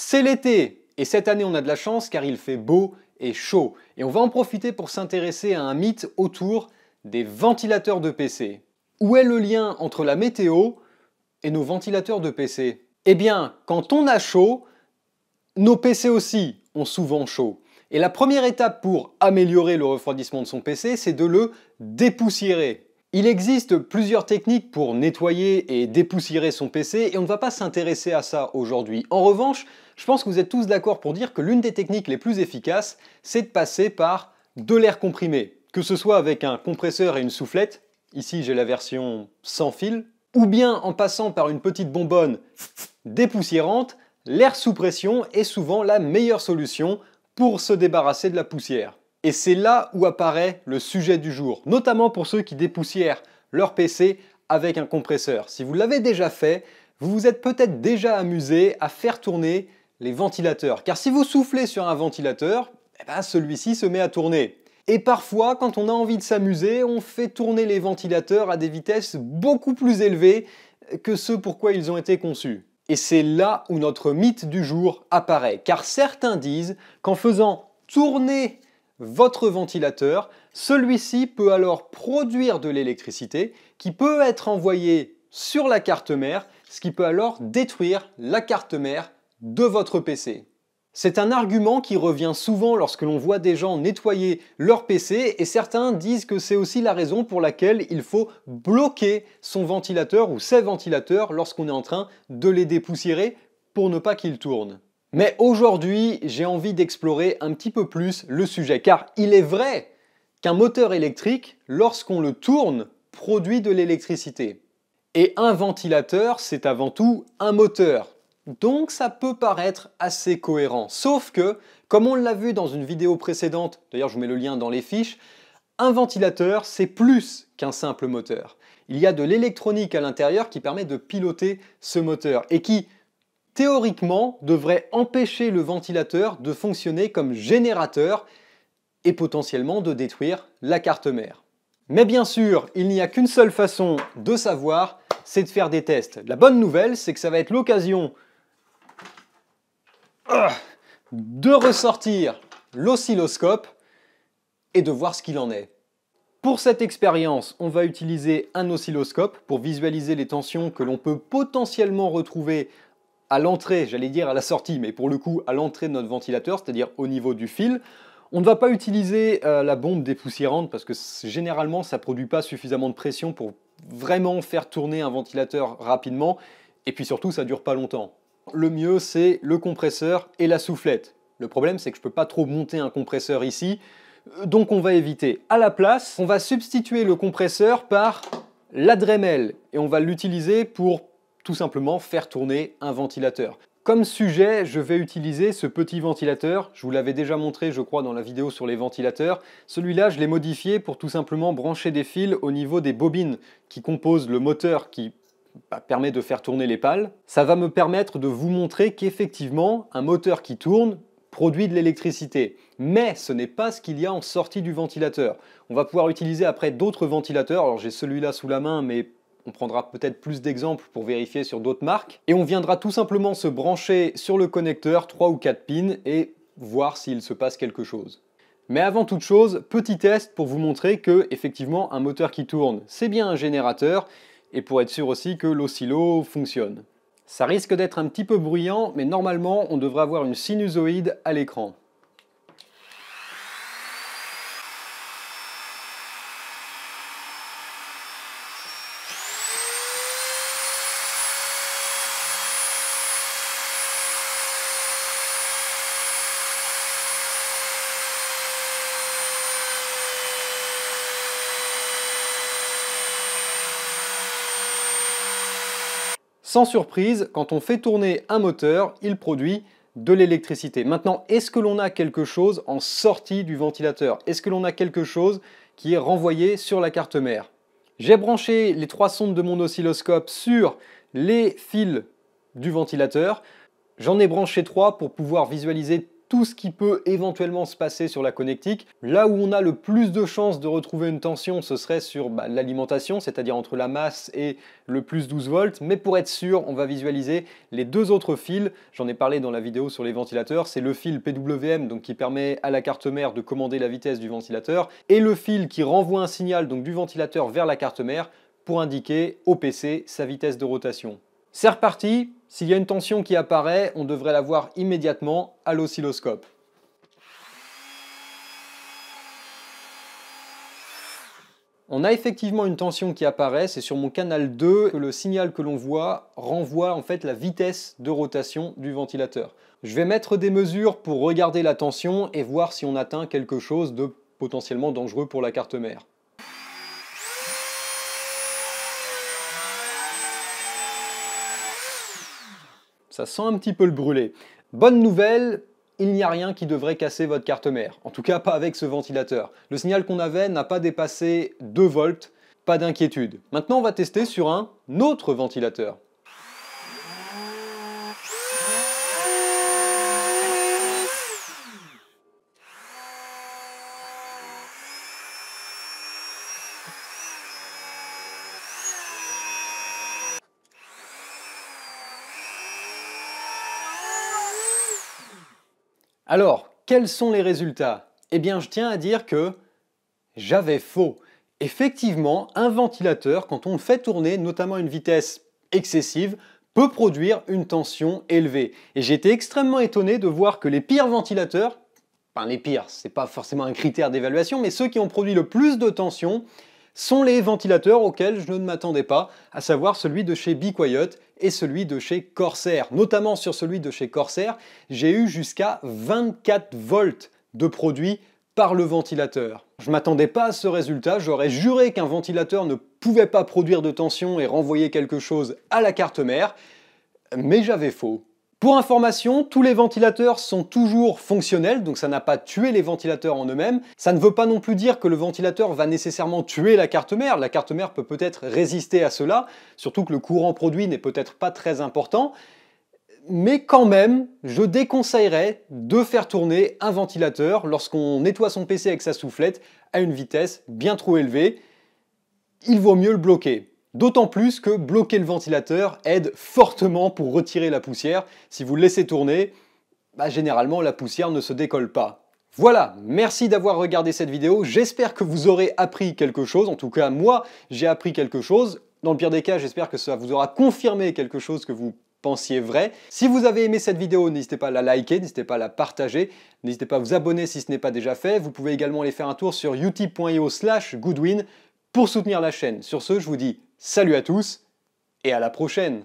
C'est l'été, et cette année on a de la chance car il fait beau et chaud. Et on va en profiter pour s'intéresser à un mythe autour des ventilateurs de PC. Où est le lien entre la météo et nos ventilateurs de PC? Eh bien, quand on a chaud, nos PC aussi ont souvent chaud. Et la première étape pour améliorer le refroidissement de son PC, c'est de le dépoussiérer. Il existe plusieurs techniques pour nettoyer et dépoussiérer son PC et on ne va pas s'intéresser à ça aujourd'hui. En revanche, je pense que vous êtes tous d'accord pour dire que l'une des techniques les plus efficaces, c'est de passer par de l'air comprimé. Que ce soit avec un compresseur et une soufflette, ici j'ai la version sans fil, ou bien en passant par une petite bonbonne dépoussiérante, l'air sous pression est souvent la meilleure solution pour se débarrasser de la poussière. Et c'est là où apparaît le sujet du jour, notamment pour ceux qui dépoussièrent leur PC avec un compresseur. Si vous l'avez déjà fait, vous vous êtes peut-être déjà amusé à faire tourner les ventilateurs. Car si vous soufflez sur un ventilateur, celui-ci se met à tourner. Et parfois, quand on a envie de s'amuser, on fait tourner les ventilateurs à des vitesses beaucoup plus élevées que ce pour quoi ils ont été conçus. Et c'est là où notre mythe du jour apparaît. Car certains disent qu'en faisant tourner votre ventilateur, celui-ci peut alors produire de l'électricité qui peut être envoyée sur la carte mère, ce qui peut alors détruire la carte mère de votre PC. C'est un argument qui revient souvent lorsque l'on voit des gens nettoyer leur PC et certains disent que c'est aussi la raison pour laquelle il faut bloquer son ventilateur ou ses ventilateurs lorsqu'on est en train de les dépoussiérer pour ne pas qu'ils tournent. Mais aujourd'hui, j'ai envie d'explorer un petit peu plus le sujet, car il est vrai qu'un moteur électrique, lorsqu'on le tourne, produit de l'électricité. Et un ventilateur, c'est avant tout un moteur. Donc ça peut paraître assez cohérent. Sauf que, comme on l'a vu dans une vidéo précédente, d'ailleurs je vous mets le lien dans les fiches, un ventilateur, c'est plus qu'un simple moteur. Il y a de l'électronique à l'intérieur qui permet de piloter ce moteur et qui, théoriquement, devrait empêcher le ventilateur de fonctionner comme générateur et potentiellement de détruire la carte mère. Mais bien sûr, il n'y a qu'une seule façon de savoir, c'est de faire des tests. La bonne nouvelle, c'est que ça va être l'occasion de ressortir l'oscilloscope et de voir ce qu'il en est. Pour cette expérience, on va utiliser un oscilloscope pour visualiser les tensions que l'on peut potentiellement retrouver à l'entrée, j'allais dire à la sortie, mais pour le coup à l'entrée de notre ventilateur, c'est-à-dire au niveau du fil. On ne va pas utiliser la bombe dépoussiérante parce que généralement ça ne produit pas suffisamment de pression pour vraiment faire tourner un ventilateur rapidement et puis surtout ça ne dure pas longtemps. Le mieux c'est le compresseur et la soufflette. Le problème c'est que je ne peux pas trop monter un compresseur ici, donc on va éviter. À la place, on va substituer le compresseur par la Dremel et on va l'utiliser pour tout simplement faire tourner un ventilateur. Comme sujet, je vais utiliser ce petit ventilateur. Je vous l'avais déjà montré, je crois, dans la vidéo sur les ventilateurs. Celui-là, je l'ai modifié pour tout simplement brancher des fils au niveau des bobines qui composent le moteur qui permet de faire tourner les pales. Ça va me permettre de vous montrer qu'effectivement, un moteur qui tourne produit de l'électricité. Mais ce n'est pas ce qu'il y a en sortie du ventilateur. On va pouvoir utiliser après d'autres ventilateurs. Alors j'ai celui-là sous la main, mais on prendra peut-être plus d'exemples pour vérifier sur d'autres marques. Et on viendra tout simplement se brancher sur le connecteur 3 ou 4 pins et voir s'il se passe quelque chose. Mais avant toute chose, petit test pour vous montrer que effectivement un moteur qui tourne, c'est bien un générateur et pour être sûr aussi que l'oscillo fonctionne. Ça risque d'être un petit peu bruyant, mais normalement on devrait avoir une sinusoïde à l'écran. Sans surprise, quand on fait tourner un moteur, il produit de l'électricité. Maintenant, est-ce que l'on a quelque chose en sortie du ventilateur? Est-ce que l'on a quelque chose qui est renvoyé sur la carte mère? J'ai branché les 3 sondes de mon oscilloscope sur les fils du ventilateur. J'en ai branché 3 pour pouvoir visualiser tout ce qui peut éventuellement se passer sur la connectique. Là où on a le plus de chances de retrouver une tension, ce serait sur l'alimentation, c'est-à-dire entre la masse et le plus 12 volts. Mais pour être sûr, on va visualiser les deux autres fils. J'en ai parlé dans la vidéo sur les ventilateurs. C'est le fil PWM, donc qui permet à la carte mère de commander la vitesse du ventilateur, et le fil qui renvoie un signal donc du ventilateur vers la carte mère pour indiquer au PC sa vitesse de rotation. C'est reparti, s'il y a une tension qui apparaît, on devrait la voir immédiatement à l'oscilloscope. On a effectivement une tension qui apparaît, c'est sur mon canal 2 que le signal que l'on voit renvoie en fait la vitesse de rotation du ventilateur. Je vais mettre des mesures pour regarder la tension et voir si on atteint quelque chose de potentiellement dangereux pour la carte mère. Ça sent un petit peu le brûlé. Bonne nouvelle, il n'y a rien qui devrait casser votre carte mère. En tout cas, pas avec ce ventilateur. Le signal qu'on avait n'a pas dépassé 2 volts, pas d'inquiétude. Maintenant, on va tester sur un autre ventilateur. Alors, quels sont les résultats? Eh bien, je tiens à dire que j'avais faux. Effectivement, un ventilateur, quand on le fait tourner, notamment à une vitesse excessive, peut produire une tension élevée. Et j'ai été extrêmement étonné de voir que les pires ventilateurs, enfin les pires, c'est pas forcément un critère d'évaluation, mais ceux qui ont produit le plus de tension, sont les ventilateurs auxquels je ne m'attendais pas, à savoir celui de chez Be Quiet et celui de chez Corsair. Notamment sur celui de chez Corsair, j'ai eu jusqu'à 24 volts de produit par le ventilateur. Je ne m'attendais pas à ce résultat, j'aurais juré qu'un ventilateur ne pouvait pas produire de tension et renvoyer quelque chose à la carte mère, mais j'avais faux. Pour information, tous les ventilateurs sont toujours fonctionnels, donc ça n'a pas tué les ventilateurs en eux-mêmes. Ça ne veut pas non plus dire que le ventilateur va nécessairement tuer la carte mère. La carte mère peut peut-être résister à cela, surtout que le courant produit n'est peut-être pas très important. Mais quand même, je déconseillerais de faire tourner un ventilateur lorsqu'on nettoie son PC avec sa soufflette à une vitesse bien trop élevée. Il vaut mieux le bloquer. D'autant plus que bloquer le ventilateur aide fortement pour retirer la poussière. Si vous le laissez tourner, généralement la poussière ne se décolle pas. Voilà, merci d'avoir regardé cette vidéo. J'espère que vous aurez appris quelque chose. En tout cas, moi, j'ai appris quelque chose. Dans le pire des cas, j'espère que ça vous aura confirmé quelque chose que vous pensiez vrai. Si vous avez aimé cette vidéo, n'hésitez pas à la liker, n'hésitez pas à la partager, n'hésitez pas à vous abonner si ce n'est pas déjà fait. Vous pouvez également aller faire un tour sur utip.io/goodwin pour soutenir la chaîne. Sur ce, je vous dis salut à tous et à la prochaine!